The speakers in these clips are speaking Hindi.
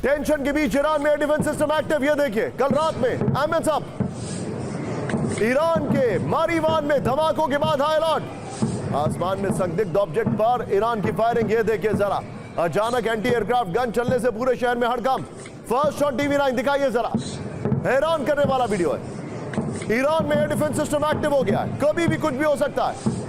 टेंशन के बीच ईरान में एयर डिफेंस सिस्टम एक्टिव। ये देखिए कल रात में एमएस अप, ईरान के मारीवान में धमाकों के बाद हाई अलर्ट। आसमान में संदिग्ध ऑब्जेक्ट पर ईरान की फायरिंग। ये देखिए जरा, अचानक एंटी एयरक्राफ्ट गन चलने से पूरे शहर में हड़कंप। फर्स्ट शॉट TV9 दिखाइए जरा, हैरान करने वाला वीडियो है। ईरान में एयर डिफेंस सिस्टम एक्टिव हो गया है, कभी भी कुछ भी हो सकता है।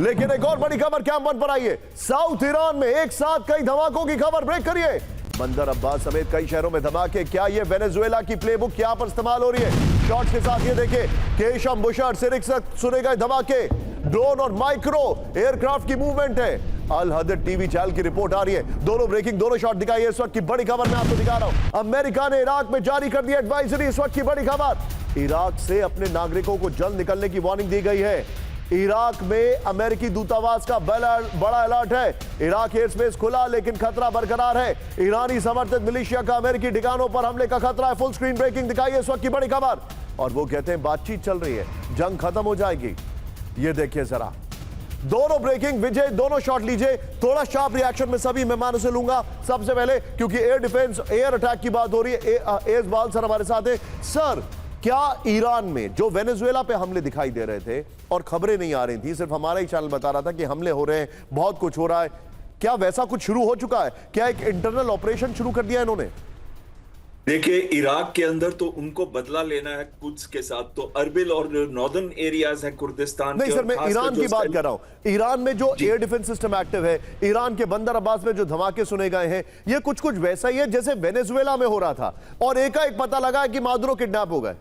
लेकिन एक और बड़ी खबर कैंप 1 पर आई है। साउथ ईरान में एक साथ कई धमाकों की खबर। ब्रेक करिए। बंदर अब्बास समेत कई शहरों में धमाके। क्या ये वेनेजुएला की प्लेबुक यहां पर इस्तेमाल हो रही है? शॉट्स के साथ ये देखिए, केशम बुशर सिरिक से सुने गए धमाके। ड्रोन और माइक्रो एयरक्राफ्ट की मूवमेंट है। अल हदद टीवी चैनल की रिपोर्ट आ रही है। दोनों ब्रेकिंग, दोनों शॉट दिखाई है। इस वक्त की बड़ी खबर मैं आपको दिखा रहा हूं। अमेरिका ने इराक में जारी कर दी एडवाइजरी। इस वक्त की बड़ी खबर, इराक से अपने नागरिकों को जल्द निकलने की वार्निंग दी गई है। इराक में अमेरिकी दूतावास का बड़ा अलर्ट है। इराक एयर स्पेस खुला लेकिन खतरा बरकरार है। ईरानी समर्थित मिलिशिया का अमेरिकी ठिकानों पर हमले का खतरा है। फुल स्क्रीन ब्रेकिंग दिखाइए इस वक्त की बड़ी खबर। और वो कहते हैं बातचीत चल रही है, जंग खत्म हो जाएगी। ये देखिए जरा, दोनों ब्रेकिंग। विजय, दोनों शॉट लीजिए। थोड़ा शार्प रिएक्शन में सभी मेहमानों से लूंगा। सबसे पहले क्योंकि एयर डिफेंस, एयर अटैक की बात हो रही है, एजबाल सर हमारे साथ है। सर, क्या ईरान में जो वेनेजुएला पे हमले दिखाई दे रहे थे और खबरें नहीं आ रही थी, सिर्फ हमारा ही चैनल बता रहा था कि हमले हो रहे हैं, बहुत कुछ हो रहा है, क्या वैसा कुछ शुरू हो चुका है? क्या एक इंटरनल ऑपरेशन शुरू कर दिया इन्होंने? देखिए, इराक के अंदर तो उनको बदला लेना है कुद्स के साथ, तो अरबिल और नॉर्दर्न एरियाज है कुर्दिस्तान नहीं सर, मैं ईरान की बात कर रहा हूं। ईरान में जो एयर डिफेंस सिस्टम एक्टिव है, ईरान के बंदर अब्बास में जो धमाके सुने गए हैं, ये कुछ कुछ वैसा ही है जैसे वेनेजुएला में हो रहा था और एकाएक पता लगा कि मादुरो किडनैप हो गए।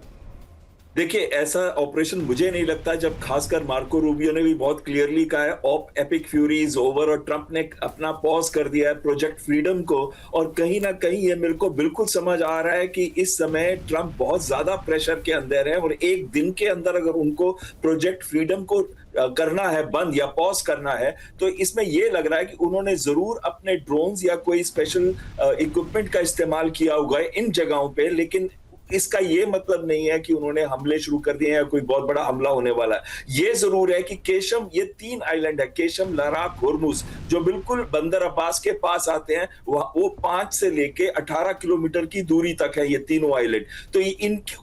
देखिए, ऐसा ऑपरेशन मुझे नहीं लगता, जब खासकर मार्को रूबियो ने भी बहुत क्लियरली कहा है op epic fury is over, और ट्रंप ने अपना पॉज कर दिया है प्रोजेक्ट फ्रीडम को। और कहीं ना कहीं ये मेरे को बिल्कुल समझ आ रहा है कि इस समय ट्रंप बहुत ज्यादा प्रेशर के अंदर है और एक दिन के अंदर अगर उनको प्रोजेक्ट फ्रीडम को करना है बंद या पॉज करना है, तो इसमें यह लग रहा है कि उन्होंने जरूर अपने ड्रोन्स या कोई स्पेशल इक्विपमेंट का इस्तेमाल किया होगा इन जगहों पे, लेकिन इसका ये मतलब नहीं है कि उन्होंने हमले शुरू कर दिए हैं या कोई बहुत बड़ा हमला होने वाला है। ये जरूर है कि केशम, ये 3 आइलैंड है, केशम, लराक, होर्मुज, जो बिल्कुल बंदर अब्बास के पास आते हैं, वो 5 से लेके 18 किलोमीटर की दूरी तक है ये तीनों आइलैंड। तो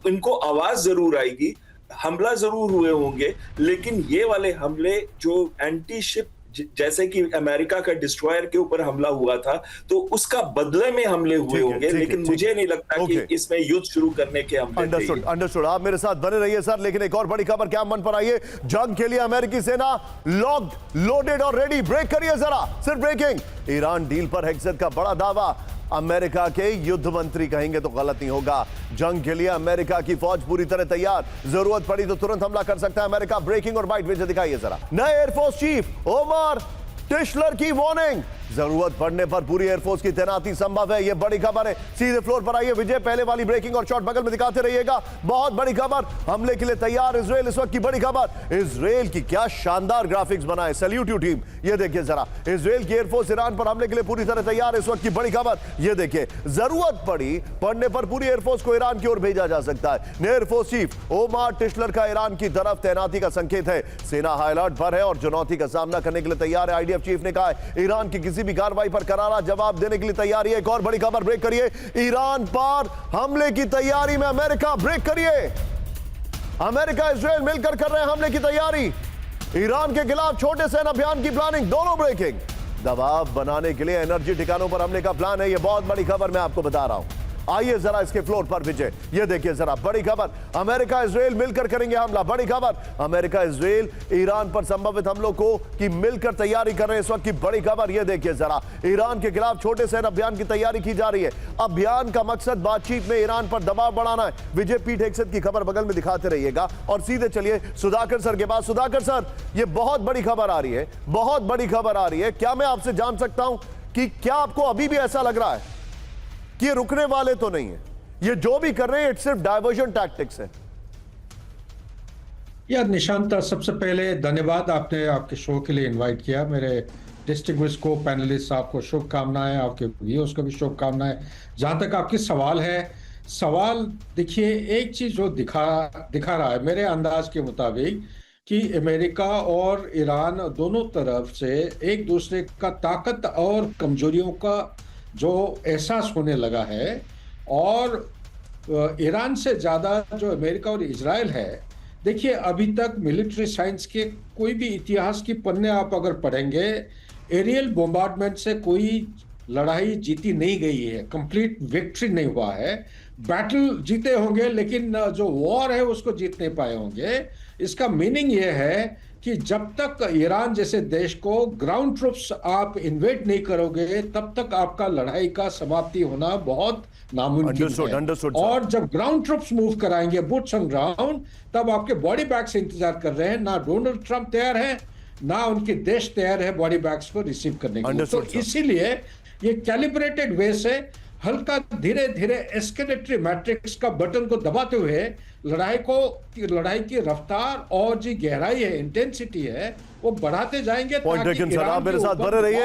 इनको आवाज जरूर आएगी, हमला जरूर हुए होंगे, लेकिन ये वाले हमले जो एंटी शिप, जैसे कि अमेरिका का डिस्ट्रॉयर के ऊपर हमला हुआ था, तो उसका बदले में हमले हुए होंगे, लेकिन मुझे नहीं लगता कि इसमें युद्ध शुरू करने के हमले। अंडरस्टूड। आप मेरे साथ बने रहिए सर। लेकिन एक और बड़ी खबर कैंप 1 पर आई है। जंग के लिए अमेरिकी सेना लॉक्ड, लोडेड और रेडी। ब्रेक करिए जरा, सिर्फ ब्रेकिंग। ईरान डील पर हेक्सेट का बड़ा दावा। अमेरिका के युद्ध मंत्री कहेंगे तो गलत नहीं होगा। जंग के लिए अमेरिका की फौज पूरी तरह तैयार, जरूरत पड़ी तो तुरंत हमला कर सकता है अमेरिका। ब्रेकिंग और बाइट विजय दिखाइए जरा। नए एयरफोर्स चीफ ओमर टिशलर की वार्निंग, जरूरत पड़ने पर पूरी एयरफोर्स की तैनाती संभव है। यह बड़ी खबर है। सीधे फ्लोर पर आइए विजय, पहले वाली ब्रेकिंग और शॉट बगल में दिखाते रहिएगा। बहुत बड़ी खबर, हमले के लिए तैयार इजराइल। इस वक्त की बड़ी खबर, इजराइल की क्या शानदार ग्राफिक्स बनाए। Salute you team. ये देखिए जरा, इजराइल की एयरफोर्स ईरान पर हमले के लिए पूरी तरह तैयार है। इस वक्त की बड़ी खबर ये देखिए, जरूरत पड़ने पर पूरी एयरफोर्स को ईरान की ओर भेजा जा सकता है। नए एयरफोर्स चीफ ओमर टिशलर का ईरान की तरफ तैनाती का संकेत है। सेना हाई अलर्ट पर है और चुनौती का सामना करने के लिए तैयार है। आईडीएफ चीफ ने कहा है ईरान की किसी भी कार्रवाई पर करारा जवाब देने के लिए तैयार है। एक और बड़ी खबर, ब्रेक करिए। ईरान पर हमले की तैयारी में अमेरिका। ब्रेक करिए। अमेरिका इजराइल मिलकर कर रहे हैं हमले की तैयारी। ईरान के खिलाफ छोटे सैन्य अभियान की प्लानिंग। दोनों ब्रेकिंग। दबाव बनाने के लिए एनर्जी ठिकानों पर हमले का प्लान है। यह बहुत बड़ी खबर मैं आपको बता रहा हूं। आइए जरा इसके फ्लोर पर विजय, ये देखिए जरा, बड़ी खबर, अमेरिका इजराइल मिलकर करेंगे हमला। बड़ी खबर, अमेरिका इजराइल ईरान पर संभावित हमलों को की मिलकर तैयारी कर रहे हैं। इस वक्त की बड़ी खबर ये देखिए जरा, ईरान के खिलाफ छोटे सैन्य अभियान की तैयारी की जा रही है। अभियान का मकसद बातचीत में ईरान पर दबाव बढ़ाना है। विजय, पीठ हेक्सेट की खबर बगल में दिखाते रहिएगा और सीधे चलिए सुधाकर सर के पास। सुधाकर सर, ये बहुत बड़ी खबर आ रही है, बहुत बड़ी खबर आ रही है। क्या मैं आपसे जान सकता हूं कि क्या आपको अभी भी ऐसा लग रहा है कि ये रुकने वाले तो नहीं है? ये जो भी कर रहे हैं, सिर्फ डायवर्जन टैक्टिक्स है। यार निशांत, सबसे पहले धन्यवाद, आपने आपके शो के लिए इनवाइट किया। मेरे डिस्टिंग्विश्ड को पैनलिस्ट आपको शुभकामनाएं, आपके व्यूअर्स को भी शुभकामनाएं। जहां तक आपके सवाल है, सवाल देखिए, एक चीज जो दिखा रहा है मेरे अंदाज के मुताबिक कि अमेरिका और ईरान दोनों तरफ से एक दूसरे का ताकत और कमजोरियों का जो एहसास होने लगा है। और ईरान से ज़्यादा जो अमेरिका और इजराइल है, देखिए अभी तक मिलिट्री साइंस के कोई भी इतिहास की पन्ने आप अगर पढ़ेंगे, एरियल बोmbardment से कोई लड़ाई जीती नहीं गई है, कंप्लीट विक्ट्री नहीं हुआ है। बैटल जीते होंगे लेकिन जो वॉर है उसको जीत नहीं पाए होंगे। इसका मीनिंग ये है कि जब तक ईरान जैसे देश को ग्राउंड ट्रूप्स आप इन्वेट नहीं करोगे, तब तक आपका लड़ाई का समाप्ति होना बहुत नामुमकिन है। Understood, और जब ग्राउंड ट्रूप्स मूव कराएंगे, बूट्स ऑन ग्राउंड, तब आपके बॉडी बैग्स इंतजार कर रहे हैं। ना डोनाल्ड ट्रंप तैयार है, ना उनके देश तैयार है बॉडी बैग्स को रिसीव करने के लिए। तो इसीलिए ये कैलिब्रेटेड वे से हल्का धीरे धीरे एस्केलेटरी मैट्रिक्स का बटन को दबाते हुए लड़ाई की रफ्तार और जो गहराई है, इंटेंसिटी है, वो बढ़ाते जाएंगे। पॉइंट टेकन सर, आप मेरे साथ बने रहिए।